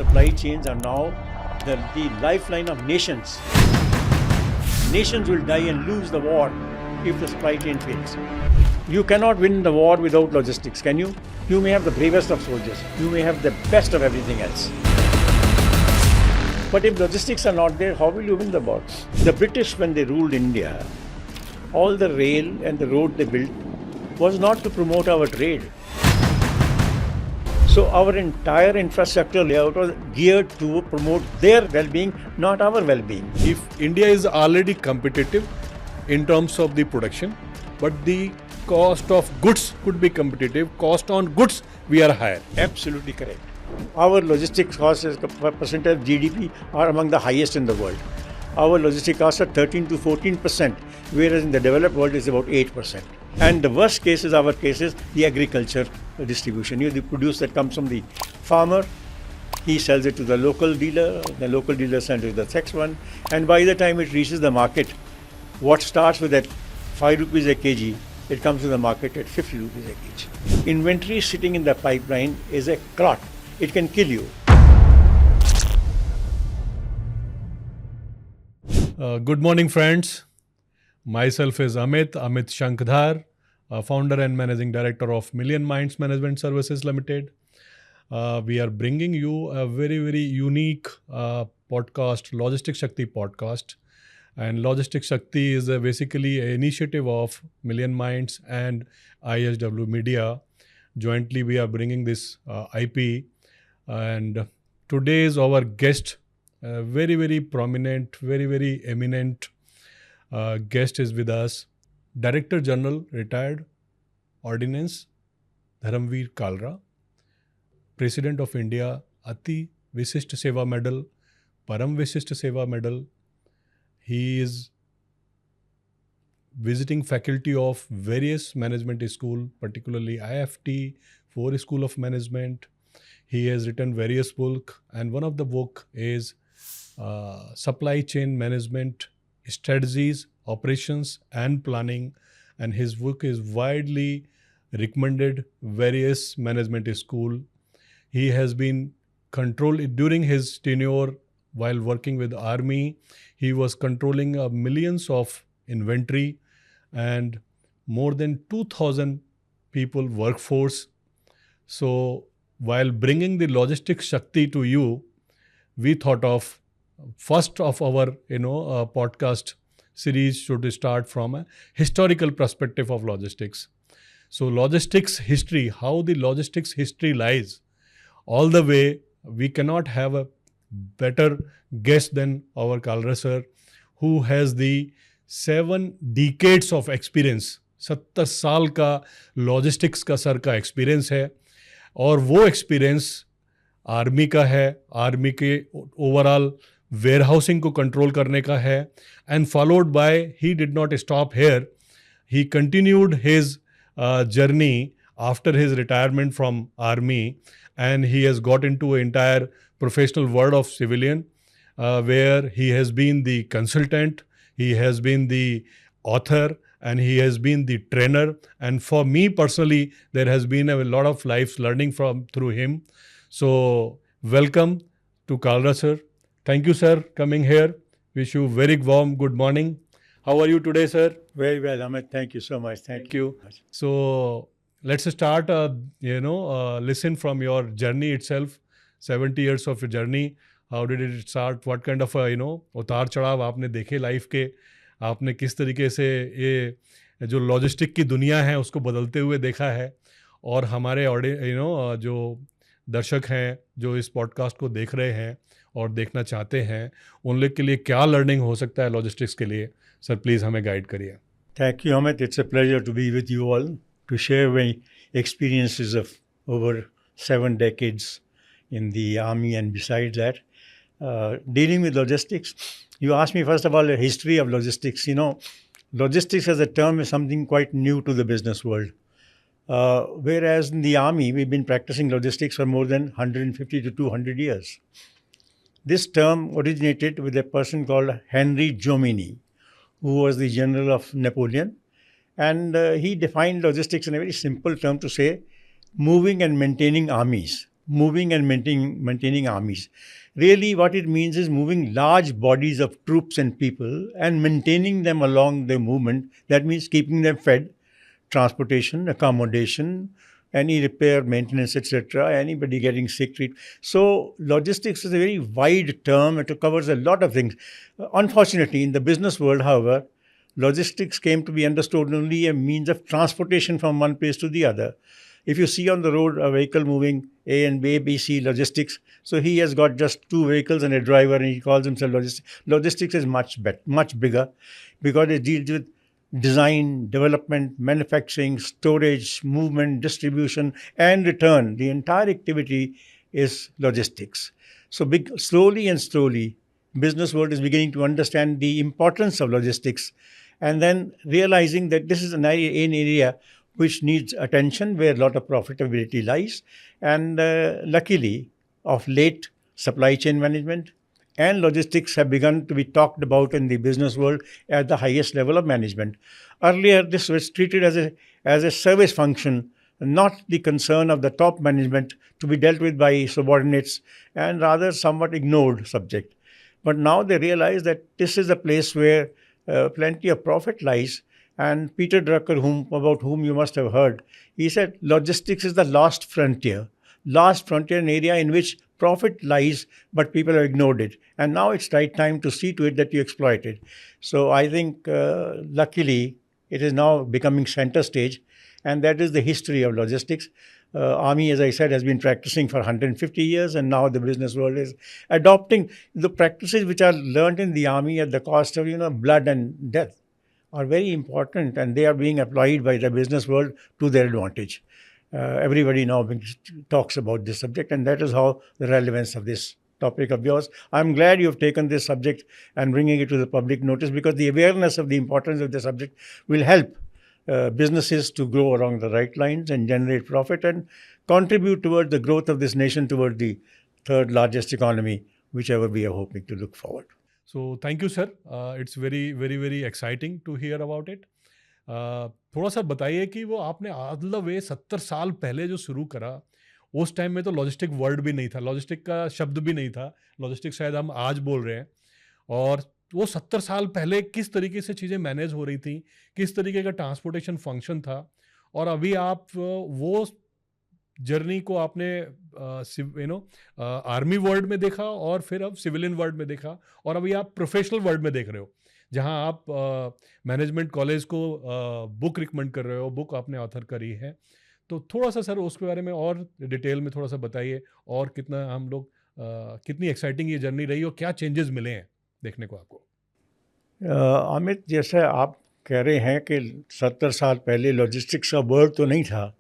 supply chains are now the lifeline of nations. Nations will die and lose the war if the supply chain fails. You cannot win the war without logistics, can you? You may have the bravest of soldiers. You may have the best of everything else. But if logistics are not there, how will you win the war? The British, when they ruled India, all the rail and the road they built was not to promote our trade. So our entire infrastructure layout was geared to promote their well-being, not our well-being. If India is already competitive in terms of the production, but the cost of goods could be competitive, cost on goods we are higher. Absolutely correct. Our logistics costs as a percentage of GDP are among the highest in the world. Our logistic costs are 13 to 14%, whereas in the developed world is about 8%. And the worst case is the agriculture distribution. The produce that comes from the farmer, he sells it to the local dealer sells it to the next one, and by the time it reaches the market, what starts with at 5 rupees a kg, it comes to the market at 50 rupees a kg. Inventory sitting in the pipeline is a clot. It can kill you. Good morning, friends. Myself is Amit Shankhdhar, founder and managing director of Million Minds Management Services Limited. We are bringing you a very, very unique podcast, Logistics Shakti Podcast. And Logistics Shakti is basically an initiative of Million Minds and ISW Media. Jointly, we are bringing this IP. And today's our guest, very, very prominent, very, very eminent guest is with us. Director General Retired Ordnance Services Kalra, President of India, Ati Vishisht Seva Medal, Param Vishisht Seva Medal. He is visiting faculty of various management school, particularly IFT, Ford School of Management. He has written various books, and one of the book is Supply Chain Management Strategies, Operations and Planning, and his book is widely recommended various management school. He has been controlled during his tenure while working with Army. He was controlling millions of inventory and more than 2,000 people workforce. So while bringing the Logistics Shakti to you, we thought of first of our podcast series should start from a historical perspective of logistics. So logistics history, how the logistics history lies, all the way we cannot have a better guest than our Kalra sir, who has the 7 decades of experience. 70 साल का logistics का sir का experience है और वो experience army का है, army के ओवरऑल वेयरहाउसिंग को कंट्रोल करने का है, and followed by he did not stop hair, he continued his journey after his retirement from army, and he has got into an entire professional world of civilian, where he has been the consultant, he has been the author, and he has been the trainer. And for me personally, there has been a lot of life learning through him. So welcome to Kalra sir. Thank you, sir, coming here. Wish you very warm good morning. How are you today, sir? Very well, Amit. Thank you so much. Thank you. So let's start, listen from your journey itself, 70 years of your journey. How did it start? What kind of, उतार चढ़ाव आपने देखे life के? आपने किस तरीके से ये जो लॉजिस्टिक की दुनिया है उसको बदलते हुए देखा है? और हमारे जो दर्शक हैं जो इस पॉडकास्ट को देख रहे हैं और देखना चाहते हैं, उन लोग के लिए क्या लर्निंग हो सकता है लॉजिस्टिक्स के लिए? सर प्लीज़ हमें गाइड करिए. Thank you, Amit. It's a pleasure to be with you all, to share my experiences of over 7 decades in the army and besides that. Dealing with logistics, you asked me first of all the history of logistics. Logistics as a term is something quite new to the business world. Whereas in the army, we've been practicing logistics for more than 150 to 200 years. This term originated with a person called Henry Jomini, who was the general of Napoleon. And he defined logistics in a very simple term to say moving and maintaining armies. moving and maintaining armies. Really, what it means is moving large bodies of troops and people and maintaining them along the movement. That means keeping them fed, transportation, accommodation, any repair, maintenance, etc., anybody getting sick, treat. So logistics is a very wide term. It covers a lot of things. Unfortunately, in the business world, however, logistics came to be understood only a means of transportation from one place to the other. If you see on the road a vehicle moving A and B, C, logistics, so he has got just two vehicles and a driver and he calls himself logistics. Logistics is much bigger because it deals with design, development, manufacturing, storage, movement, distribution, and return. The entire activity is logistics. So slowly and slowly, business world is beginning to understand the importance of logistics and then realizing that this is an area which needs attention, where a lot of profitability lies. And luckily, of late, supply chain management and logistics have begun to be talked about in the business world at the highest level of management. Earlier, this was treated as a service function, not the concern of the top management to be dealt with by subordinates, and rather somewhat ignored subject. But now they realize that this is a place where plenty of profit lies. And Peter Drucker, about whom you must have heard, he said logistics is the last frontier an area in which profit lies, but people have ignored it. And now it's right time to see to it that you exploit it. So I think, luckily, it is now becoming center stage, and that is the history of logistics. Army, as I said, has been practicing for 150 years, and now the business world is adopting the practices which are learned in the army at the cost of, blood and death, are very important, and they are being applied by the business world to their advantage. Everybody now talks about this subject, and that is how the relevance of this topic of yours. I'm glad you've taken this subject and bringing it to the public notice, because the awareness of the importance of the subject will help businesses to grow along the right lines and generate profit and contribute towards the growth of this nation toward the third largest economy, whichever we are hoping to look forward. So thank you, sir. It's very, very, very exciting to hear about it. थोड़ा सा बताइए कि वो आपने मतलब ये 70 साल पहले जो शुरू करा, उस टाइम में तो लॉजिस्टिक वर्ड भी नहीं था, लॉजिस्टिक का शब्द भी नहीं था, लॉजिस्टिक शायद हम आज बोल रहे हैं, और वो 70 साल पहले किस तरीके से चीज़ें मैनेज हो रही थी, किस तरीके का ट्रांसपोर्टेशन फंक्शन था, और अभी आप वो जर्नी को आपने आर्मी वर्ल्ड में देखा और फिर अब सिविलियन वर्ल्ड में देखा, और अभी आप प्रोफेशनल वर्ल्ड में देख रहे हो, जहां आप मैनेजमेंट कॉलेज को बुक रिकमेंड कर रहे हो, बुक आपने ऑथर करी है. तो थोड़ा सा सर उसके बारे में और डिटेल में थोड़ा सा बताइए, और कितना हम लोग कितनी एक्साइटिंग ये जर्नी रही और क्या चेंजेस मिले हैं देखने को आपको. अमित, जैसे आप कह रहे हैं कि 70 साल पहले लॉजिस्टिक्स का वर्ड तो नहीं था,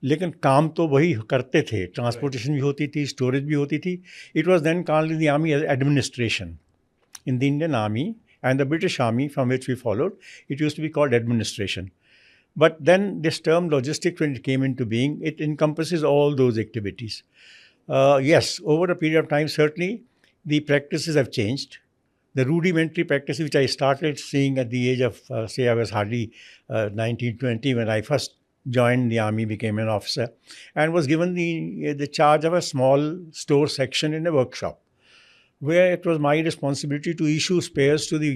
लेकिन काम तो वही करते थे. ट्रांसपोर्टेशन भी होती थी, स्टोरेज भी होती थी. It was then called in the army as administration. In the Indian army and the British Army, from which we followed, it used to be called administration. But then this term logistics, when it came into being, it encompasses all those activities. Yes, over a period of time, certainly, the practices have changed. The rudimentary practices which I started seeing at the age of, say, I was hardly 19, 20 when I first joined the army, became an officer, and was given the charge of a small store section in a workshop, where it was my responsibility to issue spares to the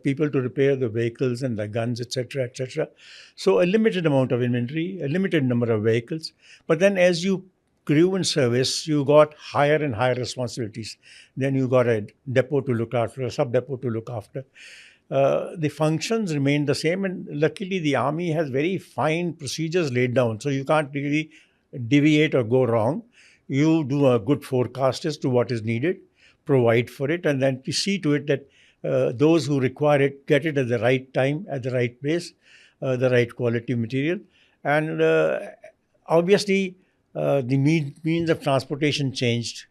people to repair the vehicles and the guns, etc., etc. So a limited amount of inventory, a limited number of vehicles. But then as you grew in service, you got higher and higher responsibilities. Then you got a depot to look after, a sub-depot to look after. The functions remained the same, and luckily the army has very fine procedures laid down, so you can't really deviate or go wrong. You do a good forecast as to what is needed, provide for it, and then to see to it that those who require it get it at the right time, at the right place, the right quality material. And obviously, the means of transportation changed,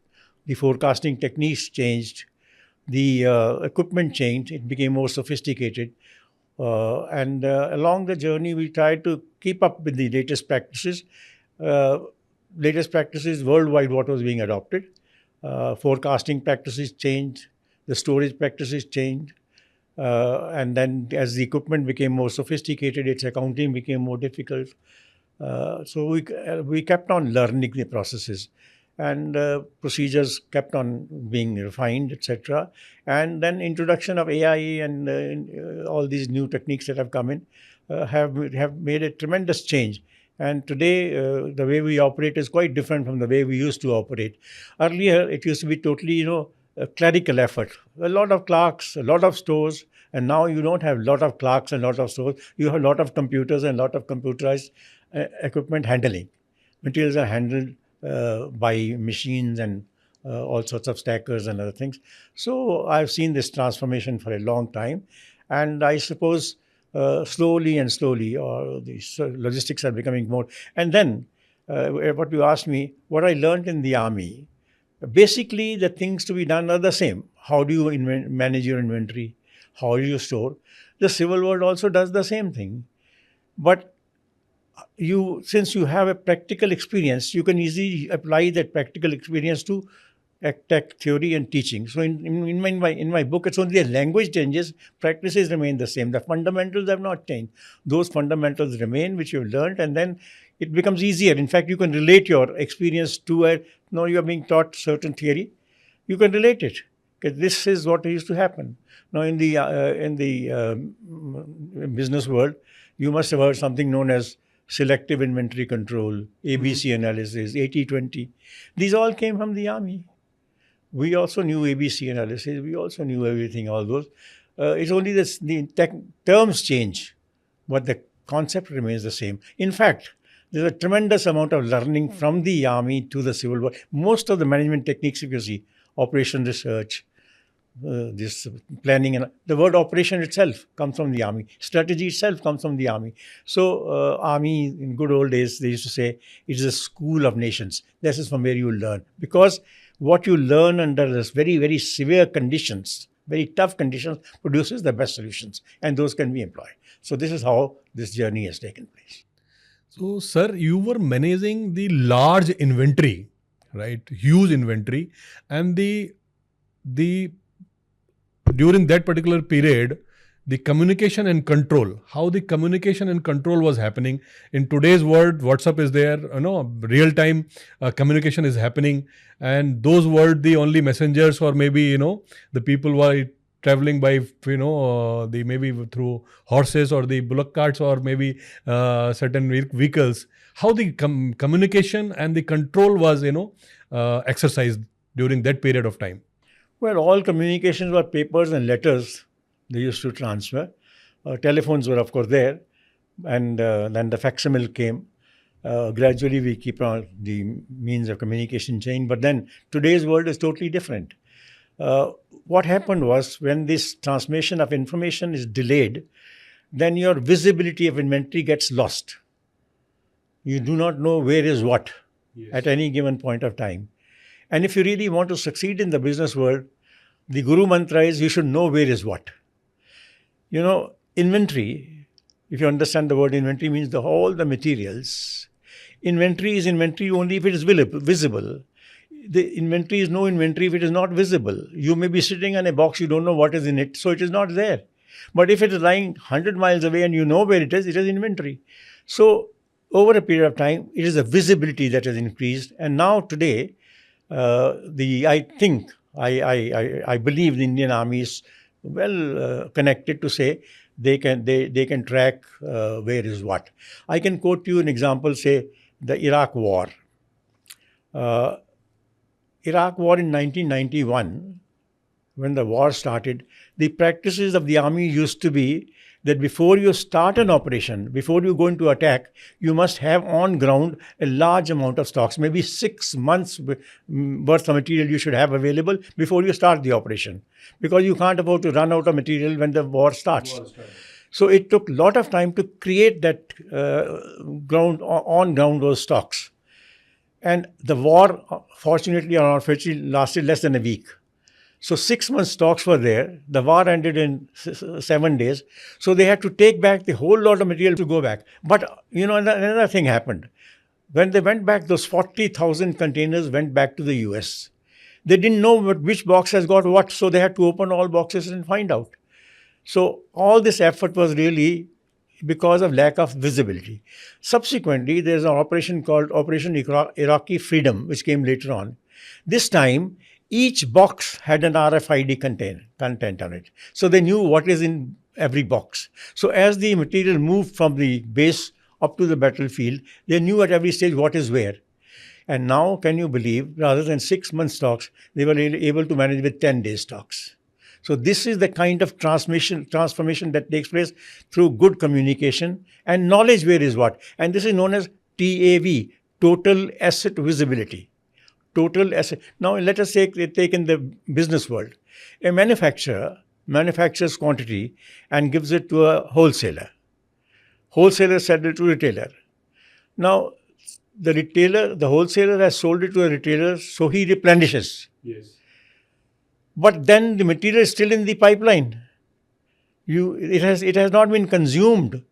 the forecasting techniques changed, the equipment changed, it became more sophisticated. And along the journey, we tried to keep up with the latest practices. Worldwide, what was being adopted. Forecasting practices changed, the storage practices changed, and then as the equipment became more sophisticated, its accounting became more difficult. So we kept on learning the processes. and procedures kept on being refined, etc. And then introduction of AI and all these new techniques that have come in have made a tremendous change. And today, the way we operate is quite different from the way we used to operate. Earlier, it used to be totally, a clerical effort. A lot of clerks, a lot of stores, and now you don't have a lot of clerks and a lot of stores. You have a lot of computers and a lot of computerized equipment handling. Materials are handled by machines and all sorts of stackers and other things. So I've seen this transformation for a long time, and I suppose slowly and slowly, logistics are becoming more. And then, what you asked me, what I learned in the army, basically the things to be done are the same. How do you manage your inventory? How do you store? The civil world also does the same thing, but since you have a practical experience, you can easily apply that practical experience to tech theory and teaching. So in my book, it's only the language changes, practices remain the same. The fundamentals have not changed. Those fundamentals remain, which you've learned, and then it becomes easier. In fact, you can relate your experience to you're being taught certain theory, you can relate it, because this is what used to happen. Now, in the business world, you must have heard something known as selective inventory control, ABC analysis, 80-20. These all came from the army. We also knew ABC analysis. We also knew everything, all those. It's only the terms change, but the concept remains the same. In fact, there's a tremendous amount of learning from the army to the civil world. Most of the management techniques, if you see, operation research, this planning, and the word operation itself comes from the army. Strategy itself comes from the army. So army, in good old days, they used to say, it is a school of nations. This is from where you learn. Because what you learn under this very, very severe conditions, very tough conditions, produces the best solutions. And those can be employed. So this is how this journey has taken place. So, sir, you were managing the large inventory, right? Huge inventory. And the during that particular period, the communication and control, how the communication and control was happening. In today's world, WhatsApp is there, real-time communication is happening. And those were the only messengers, or maybe, the people were traveling by, maybe through horses or the bullock carts, or maybe certain vehicles. How the communication and the control was, exercised during that period of time. Well, all communications were papers and letters they used to transfer. Telephones were, of course, there. And then the facsimile came. Gradually, we keep on the means of communication change. But then today's world is totally different. What happened was, when this transmission of information is delayed, then your visibility of inventory gets lost. You do not know where is what at any given point of time. And if you really want to succeed in the business world, the guru mantra is you should know where is what. Inventory, if you understand the word inventory, means all the materials. Inventory is inventory only if it is visible. The inventory is no inventory if it is not visible. You may be sitting on a box, you don't know what is in it, so it is not there. But if it is lying 100 miles away and you know where it is inventory. So over a period of time, it is the visibility that has increased. And now today, I believe the Indian Army is well connected to say they can track where is what. I can quote you an example, say the Iraq War. Iraq War in 1991, when the war started, the practices of the army used to be that before you start an operation, before you go into attack, you must have on ground a large amount of stocks, maybe 6 months worth of material you should have available before you start the operation. Because you can't afford to run out of material when the war starts. So it took a lot of time to create that on ground those stocks. And the war, fortunately or unfortunately, lasted less than a week. So 6 months stocks were there. The war ended in 7 days. So they had to take back the whole lot of material to go back. But, another thing happened. When they went back, those 40,000 containers went back to the US. They didn't know which box has got what, so they had to open all boxes and find out. So all this effort was really because of lack of visibility. Subsequently, there's an operation called Operation Iraqi Freedom, which came later on. This time, each box had an RFID content on it. So they knew what is in every box. So as the material moved from the base up to the battlefield, they knew at every stage what is where. And now, can you believe, rather than 6 months stocks, they were able to manage with 10 days stocks. So this is the kind of transformation that takes place through good communication and knowledge where is what. And this is known as TAV, Total Asset Visibility. Total asset. Now let us take in the business world. A manufacturer manufactures quantity and gives it to a wholesaler. Wholesaler sells it to retailer. Now the wholesaler has sold it to a retailer, so he replenishes. Yes. But then the material is still in the pipeline. It has not been consumed.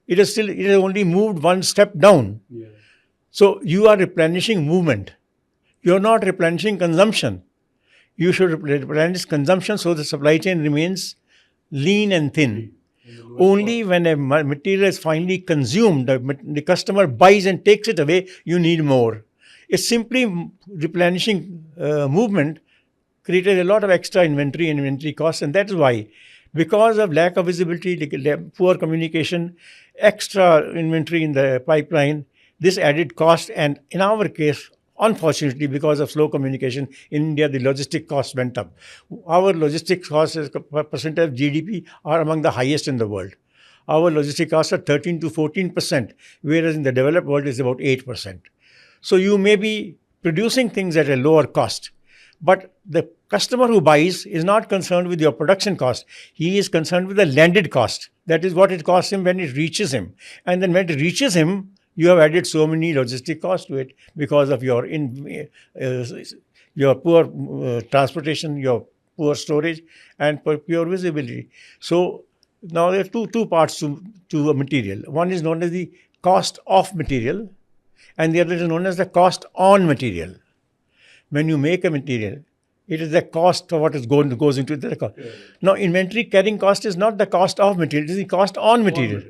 It has only moved one step down. Yeah. So you are replenishing movement. You are not replenishing consumption. You should replenish consumption so the supply chain remains lean and thin. Only when a material is finally consumed, the customer buys and takes it away, you need more. It's simply replenishing movement created a lot of extra inventory and inventory costs, and that is why, because of lack of visibility, poor communication, extra inventory in the pipeline, this added cost, and in our case, unfortunately, because of slow communication, in India, the logistic costs went up. Our logistics costs as a percentage of GDP are among the highest in the world. Our logistic costs are 13 to 14%, whereas in the developed world is about 8%. So you may be producing things at a lower cost, but the customer who buys is not concerned with your production cost. He is concerned with the landed cost. That is what it costs him when it reaches him. And then when it reaches him, you have added so many logistic costs to it because of your poor transportation, your poor storage, and poor visibility. So now there are two parts to a material. One is known as the cost of material, and the other is known as the cost on material. When you make a material, it is the cost of what goes into the cost. Yeah. Now, inventory carrying cost is not the cost of material; it is the cost on material.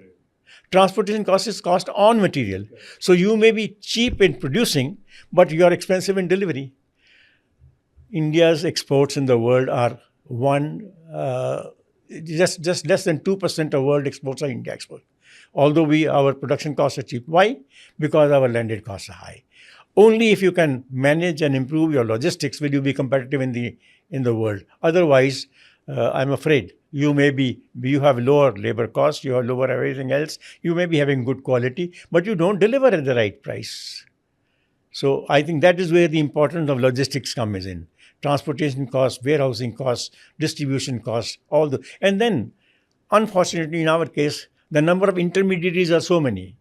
Transportation cost is cost on material. Okay. So you may be cheap in producing, but you are expensive in delivery. India's exports in the world are just less than 2% of world exports are India exports. Although our production costs are cheap. Why? Because our landed costs are high. Only if you can manage and improve your logistics will you be competitive in the world. Otherwise, I'm afraid you have lower labor costs, you have lower everything else. You may be having good quality, but you don't deliver at the right price. So I think that is where the importance of logistics comes in. Transportation costs, warehousing costs, distribution costs, and then, unfortunately, in our case, the number of intermediaries are so many.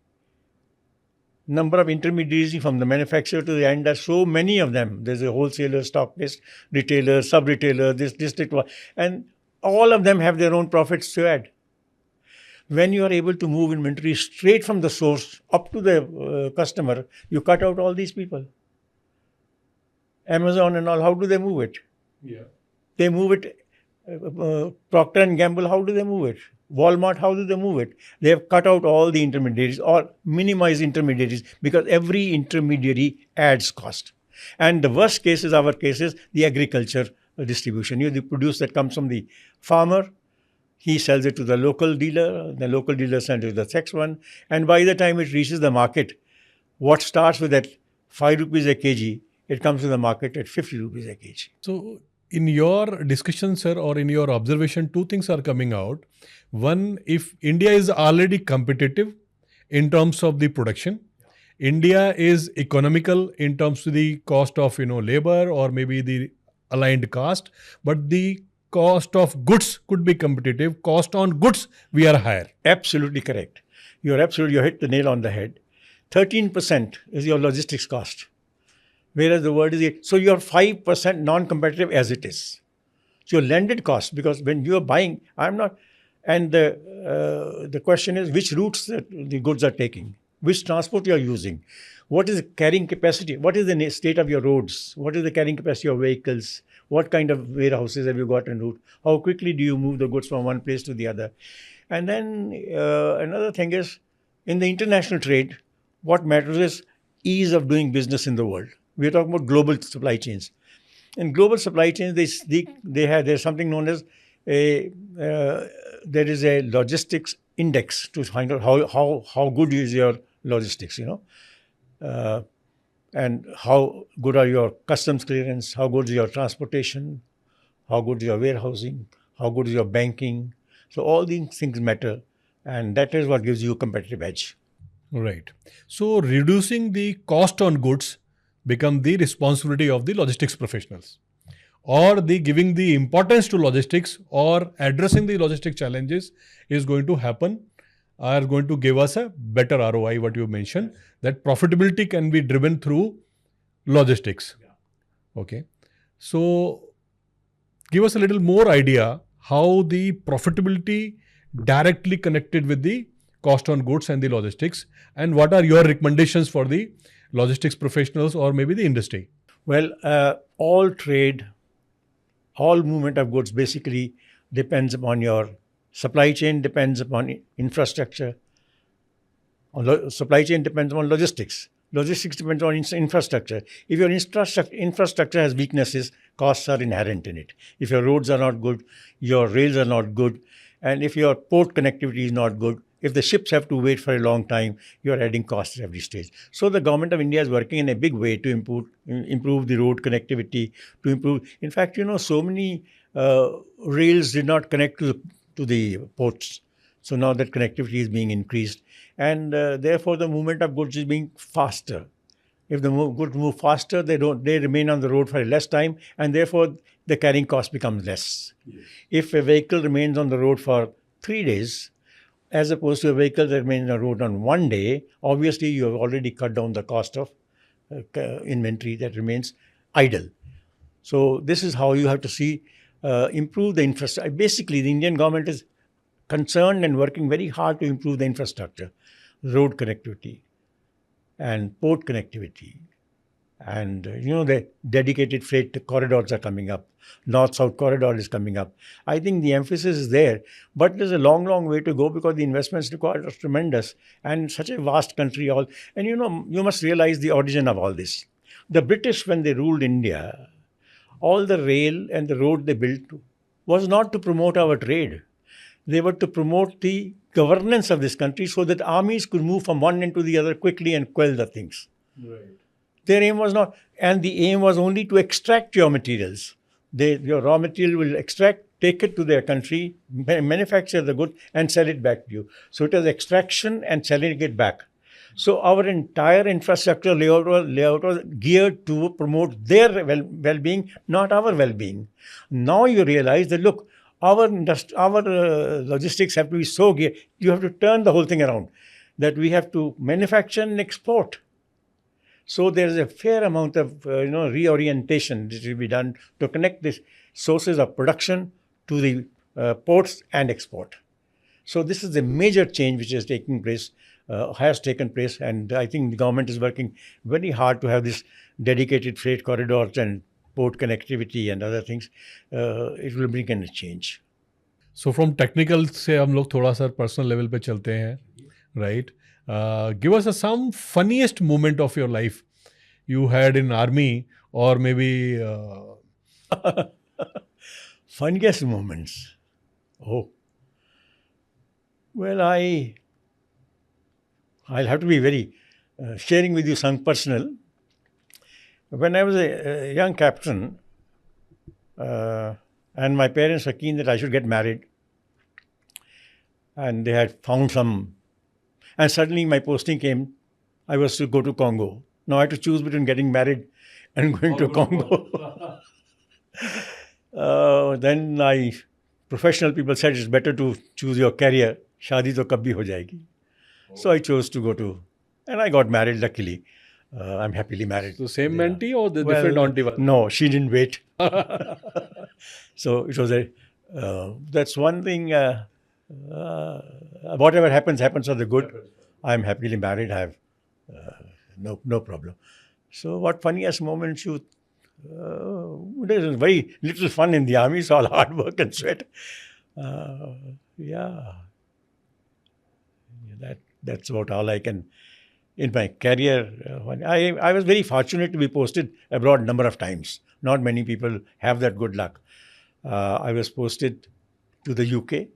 Number of intermediaries from the manufacturer to the end are so many of them. There's a wholesaler, stockist, retailer, sub-retailer, this district, and all of them have their own profits to add. When you are able to move inventory straight from the source up to the customer, you cut out all these people. Amazon and all, how do they move it? Yeah. They move it. Procter & Gamble, how do they move it? Walmart, how do they move it? They have cut out all the intermediaries or minimized intermediaries because every intermediary adds cost. And the worst case is our case is the agriculture distribution. The produce that comes from the farmer, he sells it to the local dealer sends it to the next one. And by the time it reaches the market, what starts with that 5 rupees a kg, it comes to the market at 50 rupees a kg. So in your discussion, sir, or in your observation, two things are coming out. One, if India is already competitive in terms of the production, India is economical in terms of the cost of labor or maybe the aligned cost, but the cost of goods could be competitive. Cost on goods, we are higher. Absolutely correct. You hit the nail on the head. 13% is your logistics cost. Whereas the world is 8. So you're 5% non-competitive as it is. So your landed cost, because when you're buying, I'm not, and the question is which routes the goods are taking, which transport you're using, what is the carrying capacity, what is the state of your roads, what is the carrying capacity of vehicles, what kind of warehouses have you got en route, how quickly do you move the goods from one place to the other. And then another thing is, in the international trade, what matters is ease of doing business in the world. We're talking about global supply chains. In global supply chains, there's something known as a there is a logistics index to find out how good is your logistics, uh, and how good are your customs clearance, how good is your transportation, how good is your warehousing, how good is your banking. So all these things matter, and that is what gives you a competitive edge. Right. So reducing the cost on goods become the responsibility of the logistics professionals, or the giving the importance to logistics or addressing the logistic challenges is going to happen, are going to give us a better ROI, what you mentioned, that profitability can be driven through logistics. Okay. So give us a little more idea how the profitability directly connected with the cost on goods and the logistics, and what are your recommendations for the logistics professionals or maybe the industry? Well, all trade, all movement of goods basically depends upon your supply chain, depends upon infrastructure. Supply chain depends on logistics. Logistics depends on infrastructure. If your infrastructure has weaknesses, costs are inherent in it. If your roads are not good, your rails are not good, and if your port connectivity is not good, if the ships have to wait for a long time, you're adding costs at every stage. So the government of India is working in a big way to improve the road connectivity, to improve. In fact, so many rails did not connect to the ports. So now that connectivity is being increased, and therefore the movement of goods is being faster. If the goods move faster, they remain on the road for less time, and therefore the carrying cost becomes less. Yes. If a vehicle remains on the road for 3 days, as opposed to a vehicle that remains on the road on 1 day, obviously you have already cut down the cost of inventory that remains idle. So this is how you have to see improve the infrastructure. Basically, the Indian government is concerned and working very hard to improve the infrastructure, road connectivity and port connectivity. And, the dedicated freight corridors are coming up. North-South corridor is coming up. I think the emphasis is there, but there's a long, long way to go because the investments required are tremendous, and such a vast country all. And, you must realize the origin of all this. The British, when they ruled India, all the rail and the road they built was not to promote our trade. They were to promote the governance of this country so that armies could move from one end to the other quickly and quell the things. Right. Their aim was not, and the aim was only to extract your materials. Your raw material will extract, take it to their country, manufacture the good, and sell it back to you. So it was extraction and selling it back. So our entire infrastructure layout was geared to promote their well-being, not our well-being. Now you realize that, look, our logistics have to be so geared. You have to turn the whole thing around, that we have to manufacture and export. So there is a fair amount of reorientation that will be done to connect these sources of production to the ports and export. So this is a major change which is taking place, has taken place, and I think the government is working very hard to have this dedicated freight corridors and port connectivity and other things. It will bring in a change. So from technical से हम लोग थोड़ा सा personal level पे चलते हैं, right? Give us some funniest moment of your life you had in army, or maybe funniest moments. Oh, well, I'll have to be very sharing with you some personal. When I was a young captain, and my parents were keen that I should get married, and they had found some. And suddenly my posting came, I was to go to Congo. Now I had to choose between getting married and going to Congo. Then professional people said it's better to choose your career. Shaadi to kabhi ho jayegi. So I chose to go to, and I got married luckily. I'm happily married. So same mentee or the different auntie? No, she didn't wait. So it was that's one thing. Whatever happens for the good. I'm happily married. I have no problem. So what funniest moments there's very little fun in the army. It's all hard work and sweat. Yeah. That's about all I can. In my career, I was very fortunate to be posted abroad a number of times. Not many people have that good luck. I was posted to the UK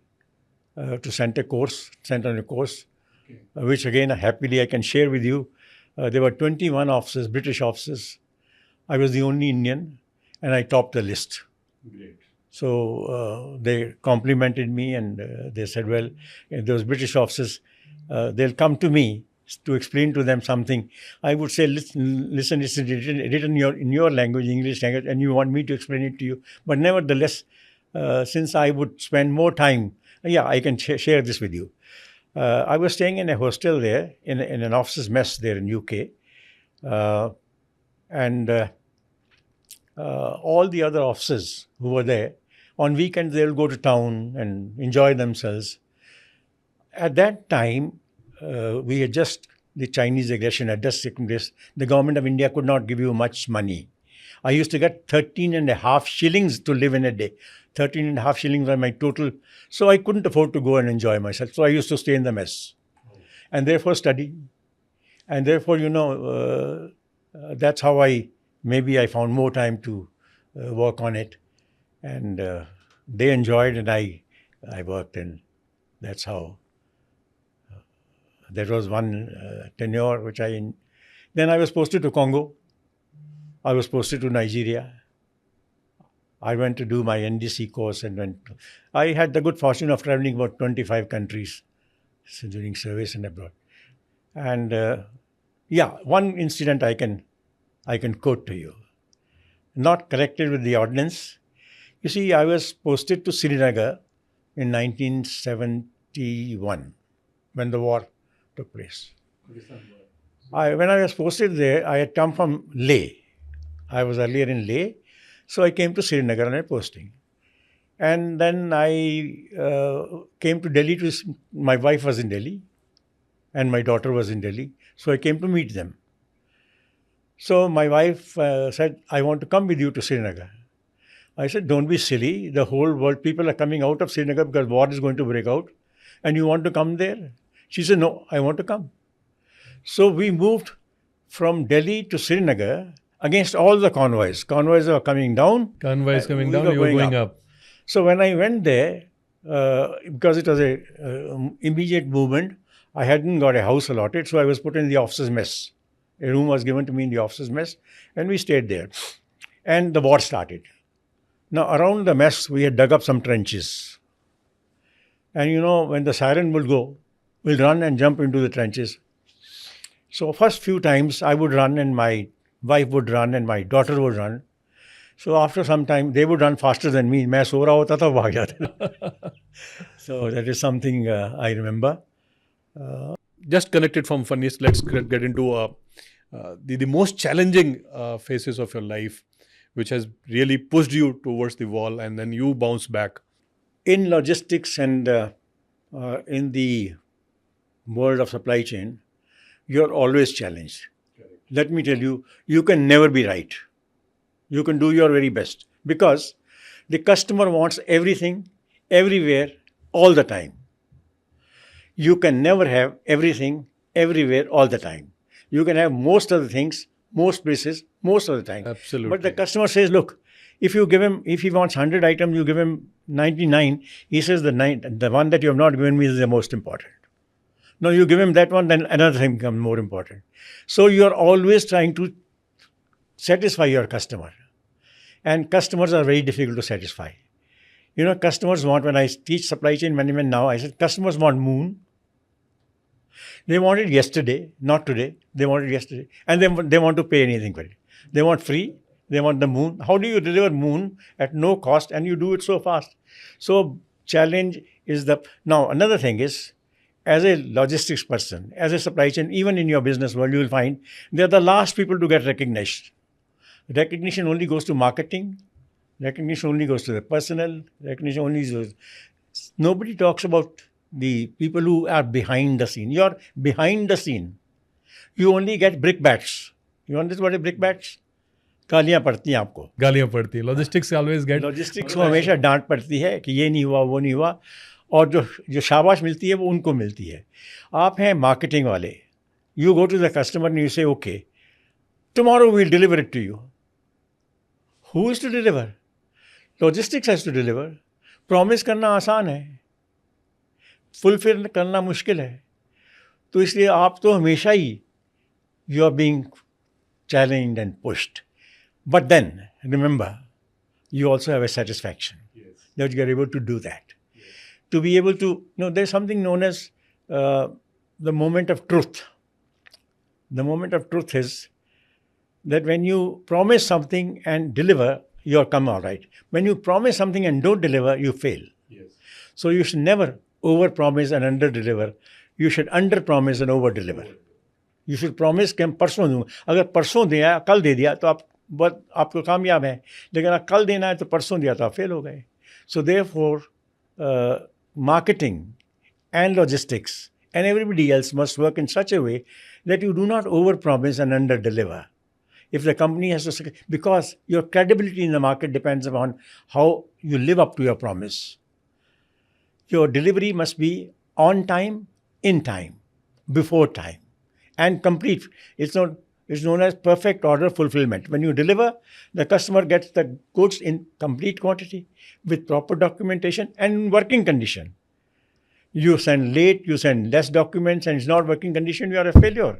to send on a course, which again, happily I can share with you. There were 21 officers, British officers. I was the only Indian, and I topped the list. Great. So they complimented me, and they said, well, those British officers, they'll come to me to explain to them something. I would say, listen, it's written in your language, English language, and you want me to explain it to you. But nevertheless, since I would spend more time, I can share this with you. I was staying in a hostel there, in an officer's mess there in UK. And all the other officers who were there, on weekends they'll go to town and enjoy themselves. At that time, we had the Chinese aggression had just taken place. The government of India could not give you much money. I used to get 13.5 shillings to live in a day. 13.5 shillings were my total. So I couldn't afford to go and enjoy myself. So I used to stay in the mess and therefore study. And therefore, that's how I found more time to work on it. And they enjoyed, and I worked, and that's how. There was one tenure which then I was posted to Congo. I was posted to Nigeria. I went to do my NDC course I had the good fortune of traveling about 25 countries during service and abroad. And one incident I can quote to you. Not connected with the ordnance. You see, I was posted to Srinagar in 1971 when the war took place. When I was posted there, I had come from Leh. I was earlier in Leh, so I came to Srinagar on a posting. And then I came to Delhi my wife was in Delhi and my daughter was in Delhi, so I came to meet them. So my wife said, I want to come with you to Srinagar. I said, don't be silly. The whole world, people are coming out of Srinagar because war is going to break out, and you want to come there? She said, no, I want to come. So we moved from Delhi to Srinagar against all the convoys. Convoys are coming down. Convoys coming down, you were going up. So when I went there, because it was a immediate movement, I hadn't got a house allotted, so I was put in the officer's mess. A room was given to me in the officer's mess, and we stayed there. And the war started. Now, around the mess, we had dug up some trenches. And when the siren will go, we'll run and jump into the trenches. So first few times, I would run, and my wife would run, and my daughter would run. So after some time, they would run faster than me. मैं सो रहा होता था, भाग जाते. So that is something I remember. Just connected from funniest, let's get into the most challenging phases of your life, which has really pushed you towards the wall, and then you bounce back. In logistics and in the world of supply chain, you're always challenged. Correct. Let me tell you, you can never be right. You can do your very best because the customer wants everything, everywhere, all the time. You can never have everything, everywhere, all the time. You can have most of the things, most places, most of the time. Absolutely. But the customer says, look, if he wants 100 items, you give him 99. He says the one that you have not given me is the most important. No, you give him that one, then another thing becomes more important. So you are always trying to satisfy your customer. And customers are very difficult to satisfy. Customers want, when I teach supply chain management now, I said, customers want moon. They want it yesterday, not today. They want it yesterday. And they want to pay anything for it. They want free. They want the moon. How do you deliver moon at no cost and you do it so fast? So challenge is Now, another thing is, as a logistics person, as a supply chain, even in your business world, you will find they're the last people to get recognition. Recognition only goes to marketing. Recognition only goes to the personnel. Recognition only goes. Nobody talks about the people who are behind the scene. You're behind the scene. You only get brickbats. You understand what a brickbats? गालियाँ पड़ती हैं आपको. Logistics always get. Logistics को हमेशा डांट पड़ती है कि ये नहीं हुआ, वो नहीं हुआ. और जो शाबाश मिलती है वो उनको मिलती है। आप हैं मार्केटिंग वाले, you go to the customer and you say okay tomorrow we'll deliver it to you. Who is to deliver? Logistics has to deliver. Promise करना आसान है, फुलफिल करना मुश्किल है। तो इसलिए आप तो हमेशा ही you are being challenged and pushed. But then, remember, you also have a satisfaction that you are able to do that. To be able to, there's something known as the moment of truth. The moment of truth is that when you promise something and deliver, you'll come out right. When you promise something and don't deliver, you fail. So you should never over-promise and under-deliver. You should under-promise and over-deliver. You should promise कि हम परसों दूँगा। अगर परसों दिया, कल दे दिया तो आप बहुत आपको कामयाब हैं, लेकिन अगर कल देना है तो परसों दिया तो आप फेल हो गए। So therefore marketing and logistics and everybody else must work in such a way that you do not over promise and under deliver. If the company has to, because your credibility in the market depends upon how you live up to your promise. Your delivery must be on time, in time, before time. And complete. It's known as perfect order fulfillment. When you deliver, the customer gets the goods in complete quantity with proper documentation and in working condition. You send late, you send less documents, and it's not working condition, you are a failure.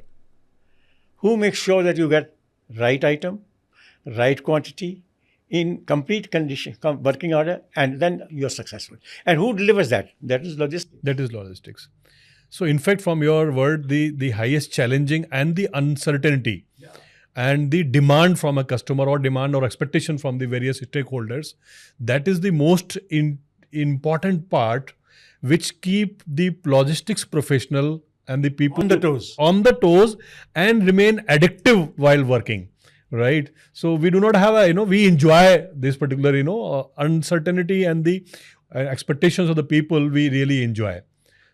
Who makes sure that you get right item, right quantity, in complete condition, working order, and then you're successful. And who delivers that? That is logistics. That is logistics. So, in fact, from your word, the highest challenging and the uncertainty and the demand from a customer or demand or expectation from the various stakeholders, that is the most important part which keep the logistics professional and the people on the toes and remain addictive while working, right? So, we do not have we enjoy this particular, uncertainty and the expectations of the people we really enjoy.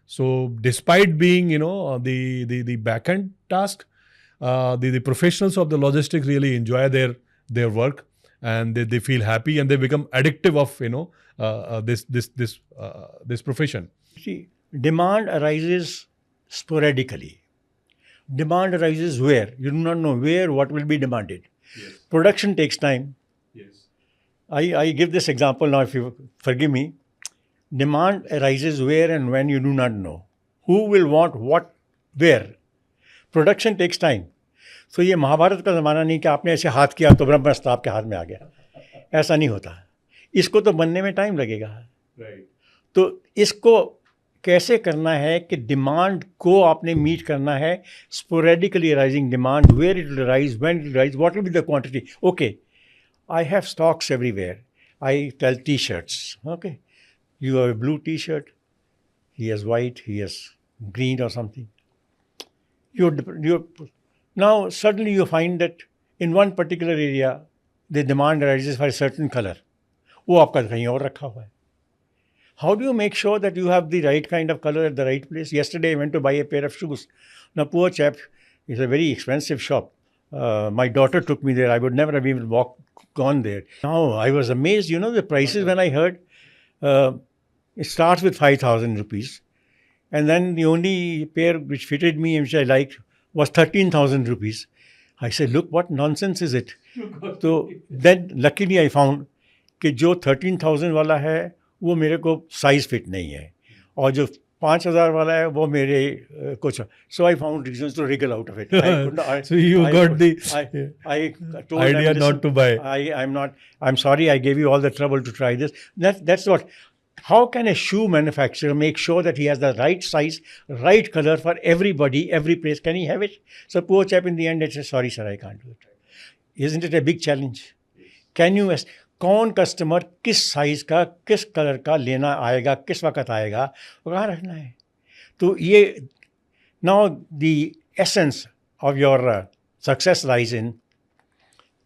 So, despite being, the back-end task, the professionals of the logistics really enjoy their work, and they feel happy and they become addictive of, this profession. See, demand arises sporadically. Demand arises where? You do not know where, what will be demanded. Yes. Production takes time. Yes. I give this example now, if you forgive me. Demand arises where and when you do not know. Who will want what, where? Production takes time. So ये महाभारत का ज़माना नहीं कि आपने ऐसे हाथ किया तो ब्रह्मास्त्र आपके हाथ में आ गया। ऐसा नहीं होता। इसको तो बनने में टाइम लगेगा। Right. तो इसको कैसे करना है कि डिमांड को आपने मीट करना है। Sporadically arising demand, where it will arise, when it will arise, what will be the quantity. Okay, I have stocks everywhere. I tell T-shirts, okay, you have a blue t-shirt, he has white, he has green or something. Now suddenly you find that in one particular area the demand arises for a certain color. वो आपका कहीं और रखा हुआ है. How do you make sure that you have the right kind of color at the right place? Yesterday I went to buy a pair of shoes. Now poor chap, it's a very expensive shop. My daughter took me there. I would never have even gone there. Now I was amazed, the prices when I heard. It starts with 5,000 rupees, and then the only pair which fitted me and which I liked was 13,000 rupees. I said, look, what nonsense is it? So then luckily I found कि जो 13,000 वाला है वो मेरे को size fit नहीं है, और जो 5,000 वाला है वो मेरे कुछ. So I found reasons to wriggle out of it. So you got the told idea them, not to buy. I'm sorry I gave you all the trouble to try this. That's what. How can a shoe manufacturer make sure that he has the right size, right color for everybody, every place? Can he have it? So poor chap in the end says, sorry sir, I can't do it. Isn't it a big challenge? Can you ask, कौन customer किस size का, किस colour का लेना आएगा, किस वक्त आएगा, वो कहाँ रखना है? तो ये, now the essence of your success lies in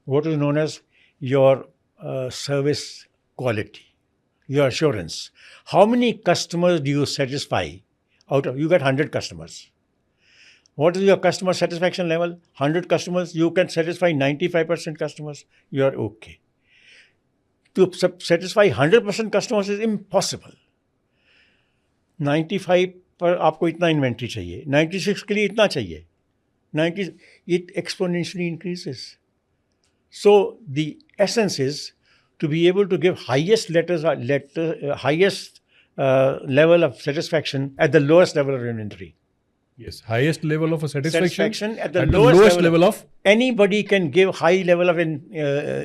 what is known as your service quality. Your assurance. How many customers do you satisfy out of, you get 100 customers. What is your customer satisfaction level? 100 customers, you can satisfy 95% customers, you are okay. To satisfy 100% customers is impossible. 95 पर आपको इतना inventory चाहिए, 96 के लिए इतना चाहिए, 90 it exponentially increases. So the essence is to be able to give highest highest level of satisfaction at the lowest level of inventory. Yes, highest level of a satisfaction At the lowest level of anybody can give high level of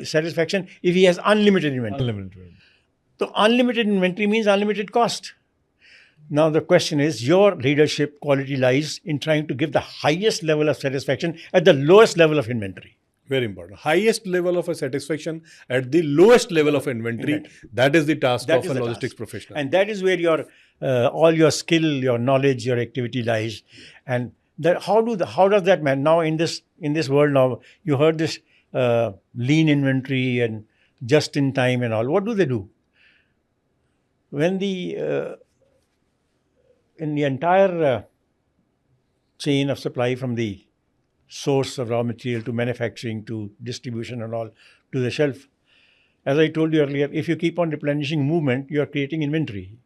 satisfaction if he has unlimited inventory. unlimited. So unlimited inventory means unlimited cost. Now the question is, your leadership quality lies in trying to give the highest level of satisfaction at the lowest level of inventory. Very important. Highest level of a satisfaction at the lowest level of inventory. That is the task of a logistics professional. And that is where your all your skill, your knowledge, your activity lies. And how does that man now in this world now? You heard this lean inventory and just in time and all. What do they do? When in the entire chain of supply from the source of raw material to manufacturing to distribution and all to the shelf. As I told you earlier, if you keep on replenishing movement, you are creating inventory.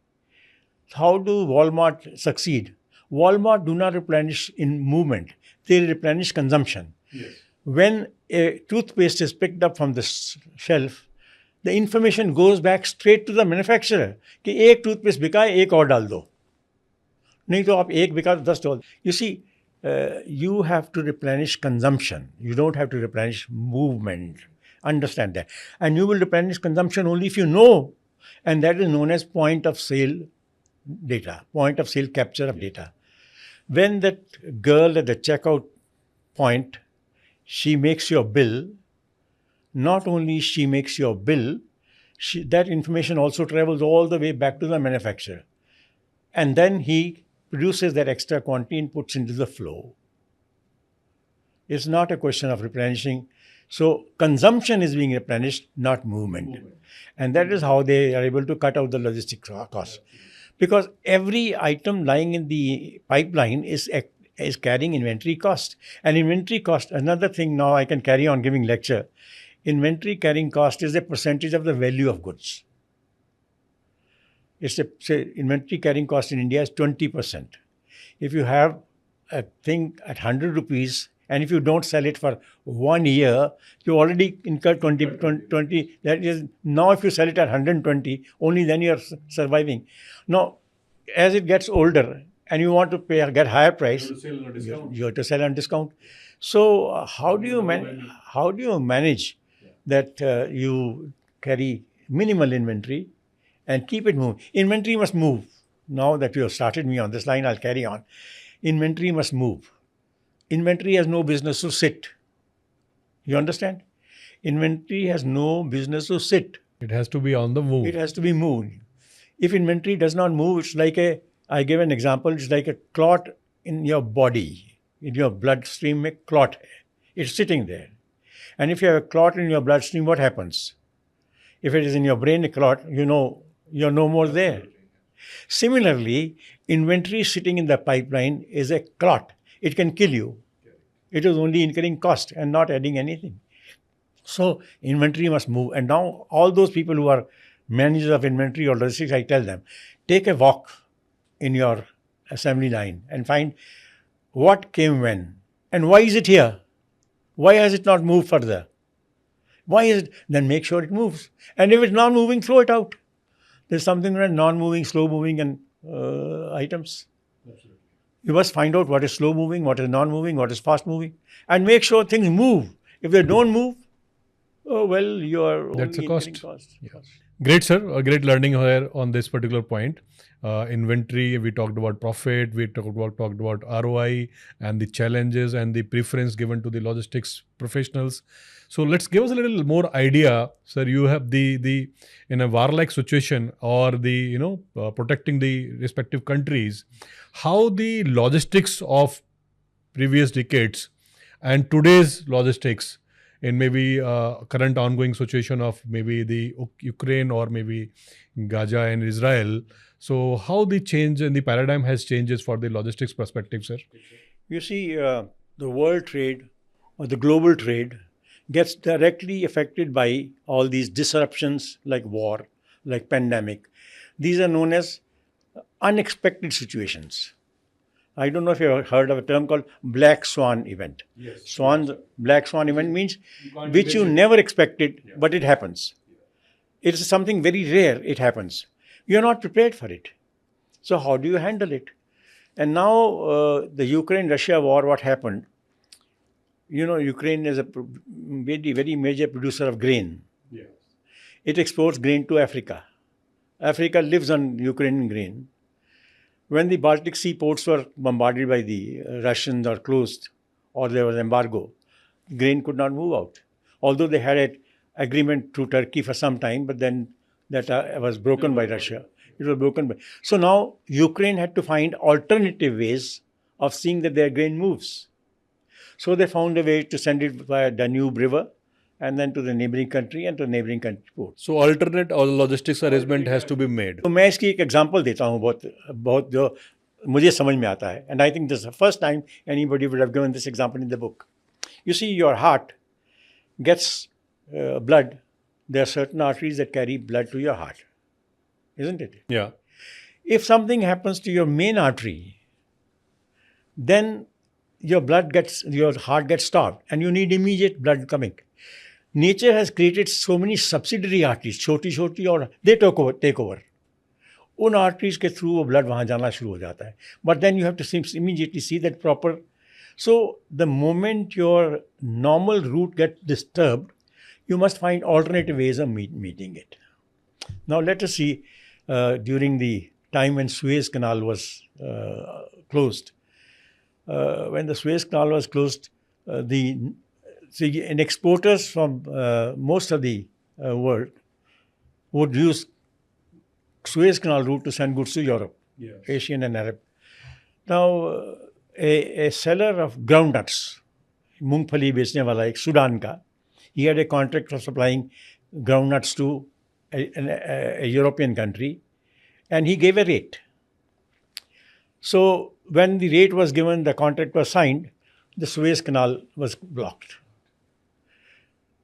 How do Walmart succeed? Walmart do not replenish in movement. They replenish consumption. Yes. When a toothpaste is picked up from the shelf, the information goes back straight to the manufacturer कि एक toothpaste बिका है, एक और डाल दो. नहीं तो आप एक बिका तो 10 डाल. You see, you have to replenish consumption. You don't have to replenish movement. Understand that. And you will replenish consumption only if you know. And that is known as point of sale data, point of sale capture of data. When that girl at the checkout point, she makes your bill, not only she makes your bill, that information also travels all the way back to the manufacturer. And then he produces that extra quantity and puts into the flow. It's not a question of replenishing. So consumption is being replenished, not movement. And that is how they are able to cut out the logistics costs. Because every item lying in the pipeline is carrying inventory cost. And inventory cost, another thing now I can carry on giving lecture. Inventory carrying cost is a percentage of the value of goods. Inventory carrying cost in India is 20%. If you have a thing at 100 rupees and if you don't sell it for 1 year, you already incur 20. That is, now if you sell it at 120, only then you are surviving. Now, as it gets older and you want to get higher price, you have to sell on discount. So how do you manage that you carry minimal inventory and keep it moving? Inventory must move. Now that you have started me on this line, I'll carry on. Inventory must move. Inventory has no business to sit. You understand? Inventory has no business to sit. It has to be on the move. It has to be moved. If inventory does not move, it's like I gave an example, it's like a clot in your body. In your bloodstream, a clot. It's sitting there. And if you have a clot in your bloodstream, what happens? If it is in your brain, a clot, you know you're no more there. Similarly, inventory sitting in the pipeline is a clot. It can kill you. It is only incurring cost and not adding anything. So inventory must move. And now all those people who are managers of inventory or logistics, I tell them, take a walk in your assembly line and find what came when and why is it here? Why has it not moved further? Why is it? Then make sure it moves. And if it's not moving, throw it out. There's something like non-moving, slow-moving and items. Absolutely. You must find out what is slow-moving, what is non-moving, what is fast-moving, and make sure things move. If they don't move, oh well, you are that's only a cost. Yeah. Great, sir. A great learning here on this particular point. Inventory, we talked about profit, we talked about ROI and the challenges and the preference given to the logistics professionals. So let's give us a little more idea, sir. You have the in a war-like situation or the protecting the respective countries, how the logistics of previous decades and today's logistics in maybe current ongoing situation of maybe the Ukraine or maybe Gaza and Israel. So how the change in the paradigm has changes for the logistics perspective, sir? You see, the world trade or the global trade gets directly affected by all these disruptions like war, like pandemic. These are known as unexpected situations. I don't know if you've heard of a term called black swan event. Yes. Black swan event means which you never expected, but it happens. It is something very rare, it happens. You're not prepared for it. So how do you handle it? And now the Ukraine-Russia war, what happened? You know, Ukraine is a very, very major producer of grain. Yes. It exports grain to Africa. Africa lives on Ukrainian grain. When the Baltic Sea ports were bombarded by the Russians or closed, or there was embargo, grain could not move out. Although they had an agreement through Turkey for some time, but then that was broken by Russia. It was broken by. So now Ukraine had to find alternative ways of seeing that their grain moves. So they found a way to send it via Danube River and then to the neighboring country and to the neighboring country port. So alternate or logistics arrangement has to be made. तो मैं इसकी एक example देता हूँ बहुत जो मुझे समझ में आता है. And I think this is the first time anybody would have given this example in the book. You see, your heart gets blood. There are certain arteries that carry blood to your heart, isn't it? Yeah. If something happens to your main artery, then your heart gets stopped and you need immediate blood coming. Nature has created so many subsidiary arteries, छोटी-छोटी, और they take over. उन arteries के through वो blood वहाँ जाना शुरू हो जाता है. But then you have to immediately see that proper. So the moment your normal route gets disturbed, you must find alternative ways of meeting it. Now let us see during the time when Suez Canal was closed. When the Suez Canal was closed, exporters from most of the world would use Suez Canal route to send goods to Europe, yes. Asian and Arab. Now, a seller of groundnuts, मूंगफली बेचने वाला एक Sudan का, he had a contract for supplying groundnuts to a European country, and he gave a rate. So when the rate was given, the contract was signed, the Suez Canal was blocked.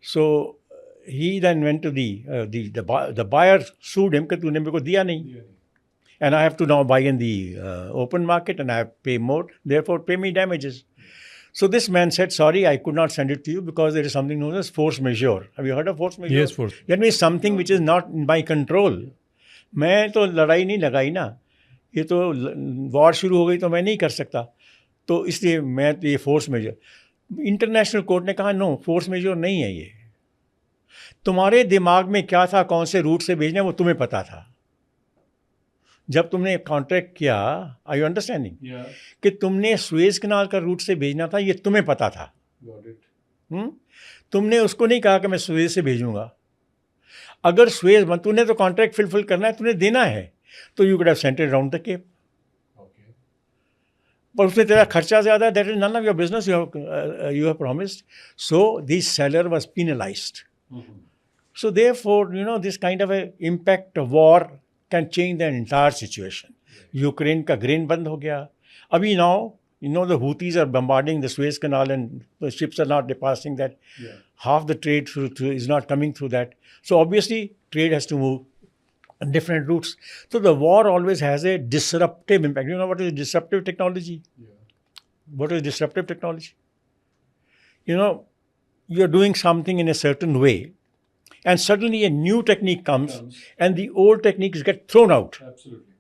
So he then went to the buyer sued him कि तूने मेरे को दिया नहीं, and I have to now buy in the open market and I have to pay more, therefore pay me damages. So this man said, sorry, I could not send it to you because there is something known as force majeure. Have you heard of force majeure? Yes, force. That means something which is not in my control. मैं तो लड़ाई नहीं लगाई ना, ये तो war शुरू हो गई तो मैं नहीं कर सकता, तो इसलिए मैं तो ये फोर्स मेजर. इंटरनेशनल कोर्ट ने कहा नो, फोर्स मेजर नहीं है ये. तुम्हारे दिमाग में क्या था, कौन से रूट से भेजना है वो तुम्हें पता था. जब तुमने कॉन्ट्रैक्ट किया, आर यू अंडरस्टैंडिंग, कि तुमने सुएज कनाल का रूट से भेजना था, ये तुम्हें पता था. तुमने उसको नहीं कहा कि मैं सुएज से भेजूंगा. अगर सुएज, तूने तो कॉन्ट्रैक्ट फुलफिल करना है, तूने देना है, तो you could have sent it round the cape. पर उसमें तेरा खर्चा ज़्यादा है, that is none of your business, you have promised. So this seller was penalised. So therefore, this kind of a impact of war can change the entire situation. Ukraine का grain बंद हो गया. अभी now, the Houthis are bombarding the Suez Canal and the ships are not passing that. Yeah. Half the trade through is not coming through that. So obviously, trade has to move on different routes. So the war always has a disruptive impact. You know what is disruptive technology? Yeah. What is disruptive technology? You're doing something in a certain way, and suddenly a new technique comes and the old techniques get thrown out. Absolutely.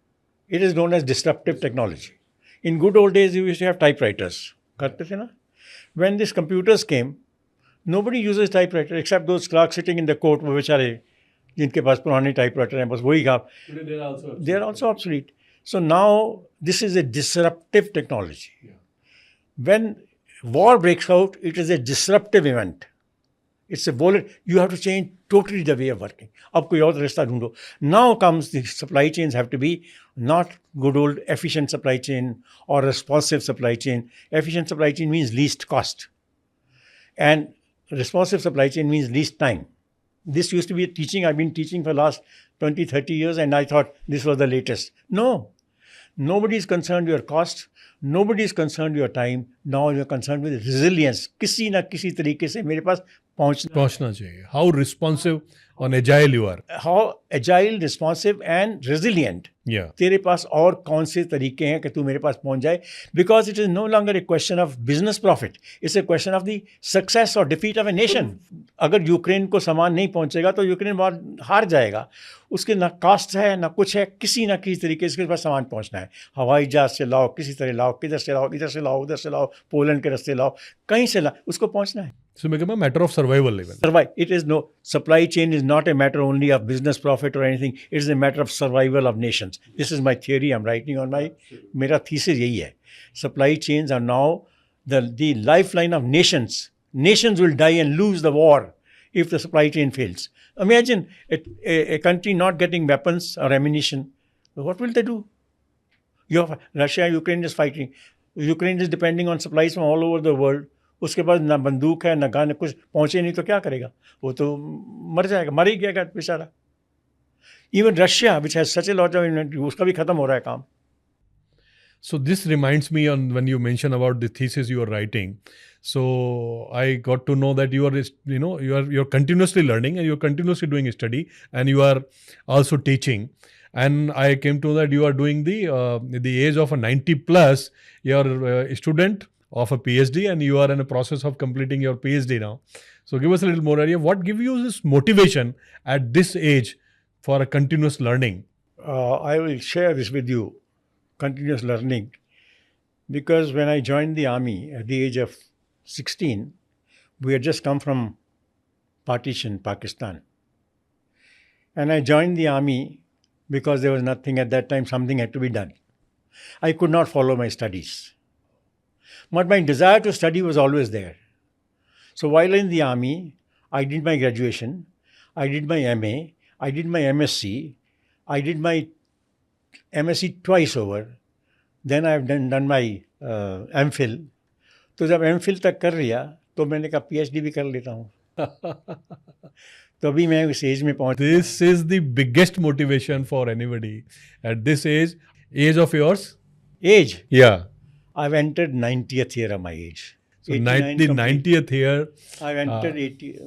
It is known as disruptive technology. In good old days, you used to have typewriters. When these computers came, nobody uses typewriter except those clerks sitting in the court, which are जिनके पास पुराने typewriter हैं, बस वही काम. They are also obsolete. So now this is a disruptive technology. Yeah. When war breaks out, it is a disruptive event. It's a you have to change totally the way of working. अब कोई और रास्ता ढूंढो. Now comes the supply chains have to be not good old efficient supply chain or responsive supply chain. Efficient supply chain means least cost. And responsive supply chain means least time. This used to be a teaching. I've been teaching for the last 20, 30 years and I thought this was the latest. No. Nobody is concerned with your cost. Nobody is concerned with your time. Now you're concerned with resilience. किसी ना किसी तरीके से मेरे पास पहुंचना चाहिए. How responsive and agile you are. How agile, responsive and resilient. Yeah. तेरे पास और कौन से तरीके हैं कि तू मेरे पास पहुंच जाए? Because it is no longer a question of business profit. It's a question of the success or defeat of a nation. अगर यूक्रेन को सामान नहीं पहुंचेगा तो यूक्रेन बहुत हार जाएगा. उसके ना कास्ट है ना कुछ है, किसी ना किसी तरीके से उसके पास सामान पहुंचना है. हवाई जहाज से लाओ, किसी तरह लाओ, किधर से लाओ, इधर से लाओ, उधर से लाओ, पोलैंड के रास्ते लाओ, कहीं से लाओ, उसको पहुंचना है. So become a matter of survival even. Survive. It is no, supply chain is not a matter only of business profit or anything. It is a matter of survival of nations. This is my theory. I'm writing on my, मेरा thesis यही है. Supply chains are now the lifeline of nations. Nations will die and lose the war if the supply chain fails. Imagine a country not getting weapons or ammunition. What will they do? Russia, Ukraine is fighting. Ukraine is depending on supplies from all over the world. उसके पास ना बंदूक है ना गाने, कुछ पहुंचे नहीं तो क्या करेगा? वो तो मर जाएगा, मर ही गया बेचारा. Even Russia, which has such a lot of inventory, उसका भी खत्म हो रहा है काम. So this reminds me on when you mention about the thesis you are writing. So I got to know that you are you're continuously learning and you're continuously doing study and you are also teaching. And I came to know that you are doing the age of a 90 plus, you're a student of a PhD and you are in the process of completing your PhD now. So give us a little more idea. What gives you this motivation at this age for a continuous learning? I will share this with you, continuous learning. Because when I joined the army at the age of 16, we had just come from partition, Pakistan. And I joined the army because there was nothing at that time, something had to be done. I could not follow my studies. But my desire to study was always there. So while in the army, I did my graduation, I did my MA, I did my MSc, I did my MSc twice over. Then I have done my MPhil. तो जब MPhil तक कर लिया तो मैंने कहा PhD भी कर लेता हूँ. तो अभी मैं उस एज में पहुँच. This is the biggest motivation for anybody at this age of yours. Age? Yeah. I've entered 90th year of my age. So the 90th year. I've entered 80.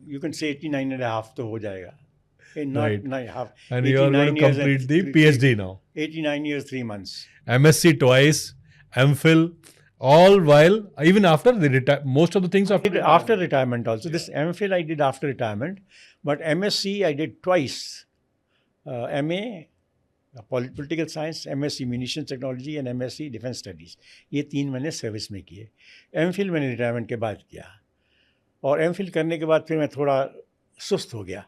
You can say 89 and a half to ho jayega. Not half. And you are going to complete the PhD now. 89 years, 3 months. MSc twice, MPhil, all while, even after the most of the things after retirement also. This MPhil I did after retirement, but MSc I did twice. MA, Political Science, MSc Munitions Technology and MSc Defense Studies. ये 3 मैंने service में किए. MPhil मैंने retirement के बाद किया. और MPhil करने के बाद फिर मैं थोड़ा सुस्त हो गया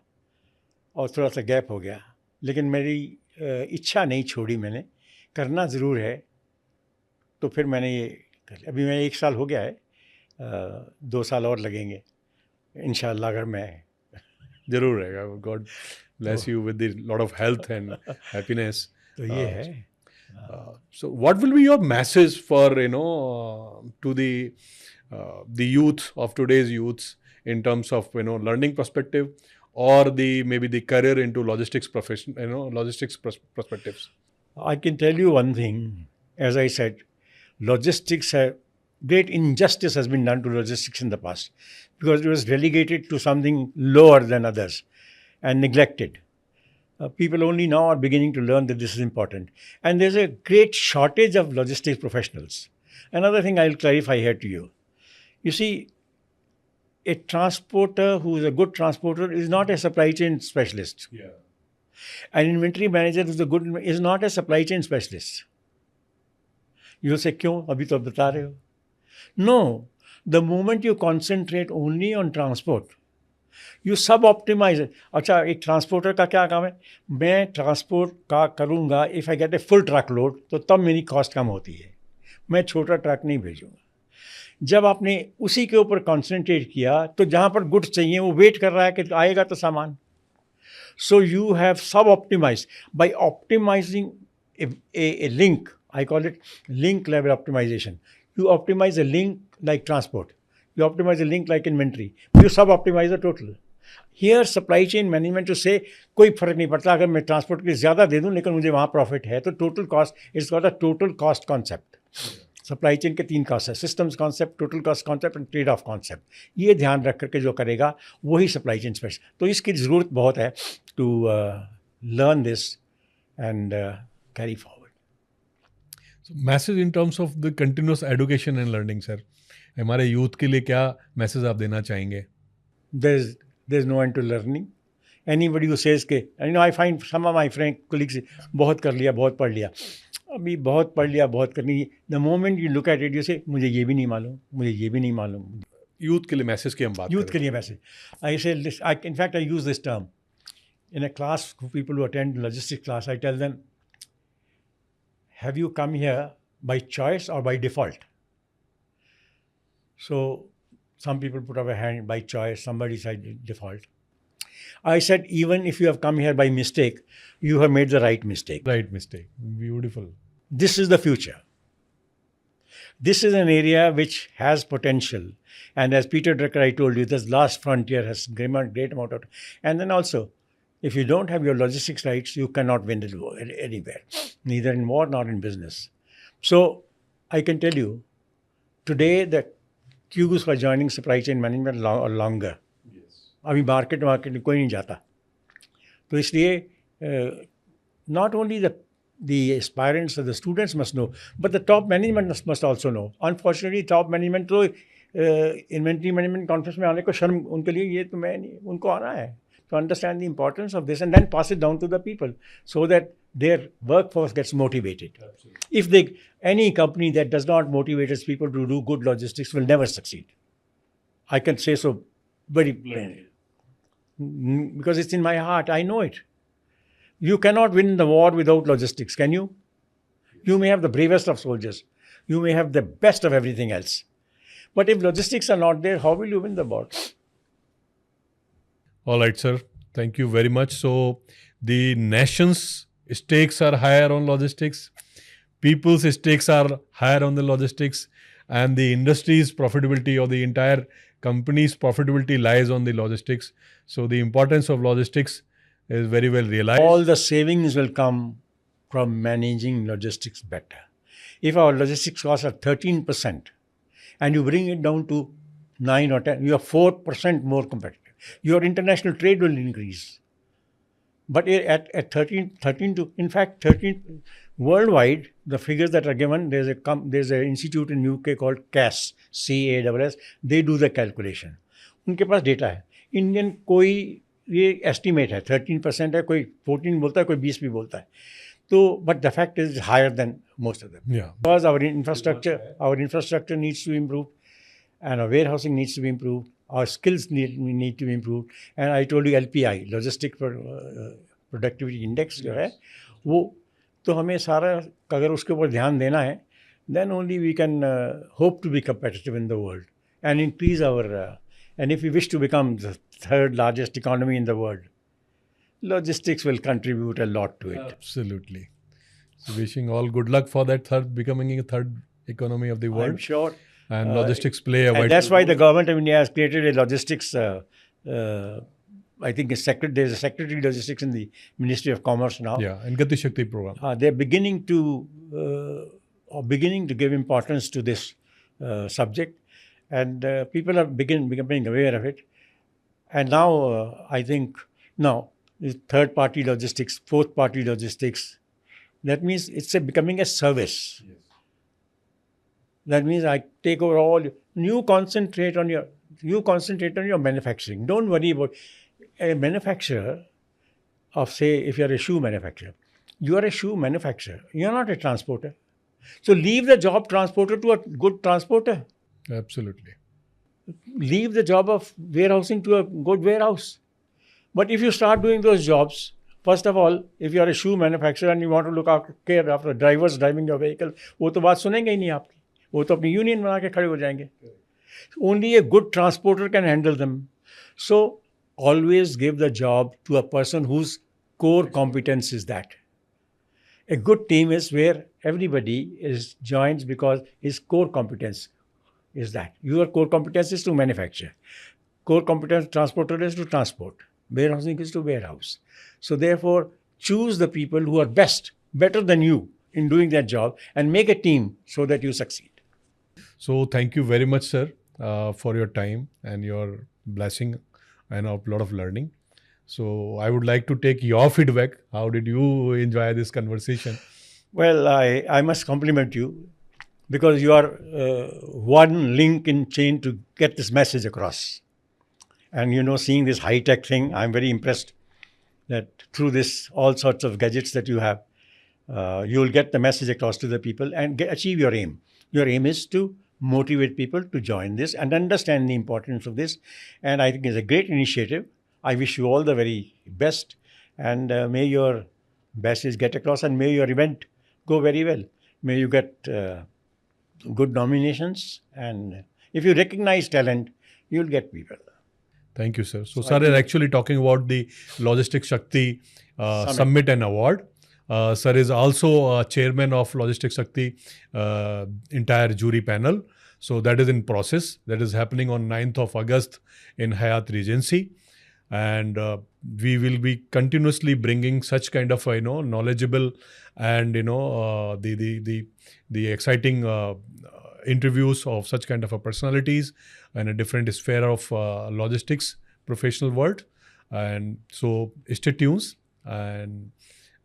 और थोड़ा सा गैप हो गया. लेकिन मेरी इच्छा नहीं छोड़ी मैंने. करना ज़रूर है. तो फिर मैंने ये कर लिया. अभी मैं 1 साल हो गया है. 2 साल और लगेंगे इंशाल्लाह. अगर मैं ज़रूर रहेगा. God bless you with a lot of health and happiness. तो ये है. So what will be your message for to the youth of today's youths in terms of learning perspective or maybe the career into logistics profession, logistics perspectives? I can tell you one thing. As I said, great injustice has been done to logistics in the past because it was relegated to something lower than others and neglected. People only now are beginning to learn that this is important. And there's a great shortage of logistics professionals. Another thing I'll clarify here to you. You see, a transporter who is a good transporter is not a supply chain specialist. Yeah. An inventory manager who's a good is not a supply chain specialist. You'll say, क्यों? अभी तो बता रहे हो. No. The moment you concentrate only on transport, you sub-optimize it. अच्छा, एक transporter का क्या काम है? मैं ट्रांसपोर्ट का करूँगा, if I get a full truck load, तो तब मेरी कॉस्ट कम होती है. मैं छोटा ट्रक नहीं भेजूँगा. जब आपने उसी के ऊपर कॉन्सेंट्रेट किया, तो जहाँ पर गुड्स चाहिए वो वेट कर रहा है कि आएगा तो सामान. So you have sub-optimized. By optimizing a link, I call it link level optimization. You optimize a link like transport. You optimize a link like inventory. You sub-optimize the total. Here supply chain management to say कोई फर्क नहीं पड़ता अगर मैं transport के लिए ज़्यादा दे दूँ लेकिन मुझे वहाँ प्रॉफिट है तो total cost. It's called a total cost concept. Supply chain के 3 कॉस्ट है, systems concept, total cost concept and trade off concept. ये ध्यान रख करके जो करेगा वही सप्लाई चेन स्पेशलिस्ट. तो इसकी ज़रूरत बहुत है to learn this and carry forward. Message in terms of the continuous education and learning sir, हमारे यूथ के लिए क्या मैसेज आप देना चाहेंगे? There's no end to learning. Anybody who says के, I find some of my friend colleagues बहुत कर लिया, बहुत पढ़ लिया, अभी बहुत पढ़ लिया, बहुत करनी. The moment you look at it, you say मुझे ये भी नहीं मालूम, मुझे ये भी नहीं मालूम. यूथ के लिए मैसेज की हम बात यूथ के लिए message. I say, in fact, I use this term. In a class for people who attend logistics class, I tell them, have you come here by choice or by default? So some people put up a hand by choice, somebody said default. I said, even if you have come here by mistake, you have made the right mistake. Right mistake. Beautiful. This is the future. This is an area which has potential. And as Peter Drucker, I told you, this last frontier has great amount of. And then also, if you don't have your logistics rights, you cannot win anywhere, neither in war nor in business. So I can tell you, today the queues for joining supply chain management are longer. अभी market में कोई नहीं जाता. तो इसलिए not only the aspirants or the students must know, but the top management must also know. Unfortunately, top management तो inventory management conference में आने को शर्म, उनके लिए ये तो मैं नहीं, उनको आना है. To understand the importance of this and then pass it down to the people so that their workforce gets motivated. Absolutely. If any company that does not motivate its people to do good logistics will never succeed. I can say so very plainly. Because it's in my heart, I know it. You cannot win the war without logistics, can you? You may have the bravest of soldiers. You may have the best of everything else. But if logistics are not there, how will you win the war? All right, sir. Thank you very much. So, the nation's stakes are higher on logistics. People's stakes are higher on the logistics. And the industry's profitability or the entire company's profitability lies on the logistics. So the importance of logistics is very well realized. All the savings will come from managing logistics better. If our logistics costs are 13% and you bring it down to 9 or 10, you are 4% more competitive. Your international trade will increase. But at 13 to, in fact, 13 worldwide, the figures that are given, there's an institute in UK called CAS, CASS. They do the calculation. उनके पास data है. Indian कोई ये estimate है 13% है, कोई 14 बोलता है, कोई 20 भी बोलता है. तो but the fact is higher than most of them. Yeah. Because our infrastructure needs to improve, and our warehousing needs to be improved. Our skills need to be improved. And I told you LPI, Logistic Productivity Index जो है वो तो हमें सारा अगर उसके ऊपर ध्यान देना है, then only we can hope to be competitive in the world and increase our and if we wish to become the third largest economy in the world, logistics will contribute a lot to it. Absolutely. So wishing all good luck for that becoming a third economy of the world. I'm sure. And logistics play a vital role. And that's why the government of India has created a logistics, I think there's a secretary logistics in the Ministry of Commerce now. Yeah, and Gati Shakti program. They're beginning to give importance to this subject, and people are becoming aware of it. And now, I think, third-party logistics, fourth-party logistics, that means it's becoming a service. Yes. That means I take over all. You concentrate on your manufacturing. Don't worry about a manufacturer of, say, if you're a shoe manufacturer. You are a shoe manufacturer. You're not a transporter. So leave the job transporter to a good transporter. Absolutely. Leave the job of warehousing to a good warehouse. But if you start doing those jobs, first of all, if you are a shoe manufacturer and you want to look care after drivers driving your vehicle, वो तो बात सुनेंगे ही नहीं आपकी. वो तो अपनी union बना के खड़े हो जाएंगे. Only a good transporter can handle them. So always give the job to a person whose core competence is that. A good team is where everybody joins because his core competence is that. Your core competence is to manufacture. Core competence transporter is to transport. Warehousing is to warehouse. So therefore, choose the people who are better than you in doing that job and make a team so that you succeed. So thank you very much, sir, for your time and your blessing and a lot of learning. So I would like to take your feedback. How did you enjoy this conversation? Well, I must compliment you because you are one link in chain to get this message across. And seeing this high-tech thing, I'm very impressed that through this all sorts of gadgets that you have, you'll get the message across to the people and achieve your aim. Your aim is to motivate people to join this and understand the importance of this. And I think it's a great initiative. I wish you all the very best, and may your message get across, and may your event go very well. May you get good nominations, and if you recognize talent, you'll get people. Thank you, sir. So sir is actually talking about the Logistics Shakti Summit and Award. Sir is also chairman of Logistics Shakti entire jury panel. So that is in process. That is happening on 9th of August in Hyatt Regency. And we will be continuously bringing such kind of knowledgeable and the exciting interviews of such kind of personalities in a different sphere of logistics professional world. And so stay tuned, and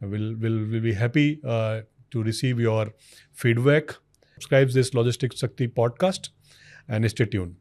we'll be happy to receive your feedback. Subscribe this Logistics Shakti podcast and stay tuned.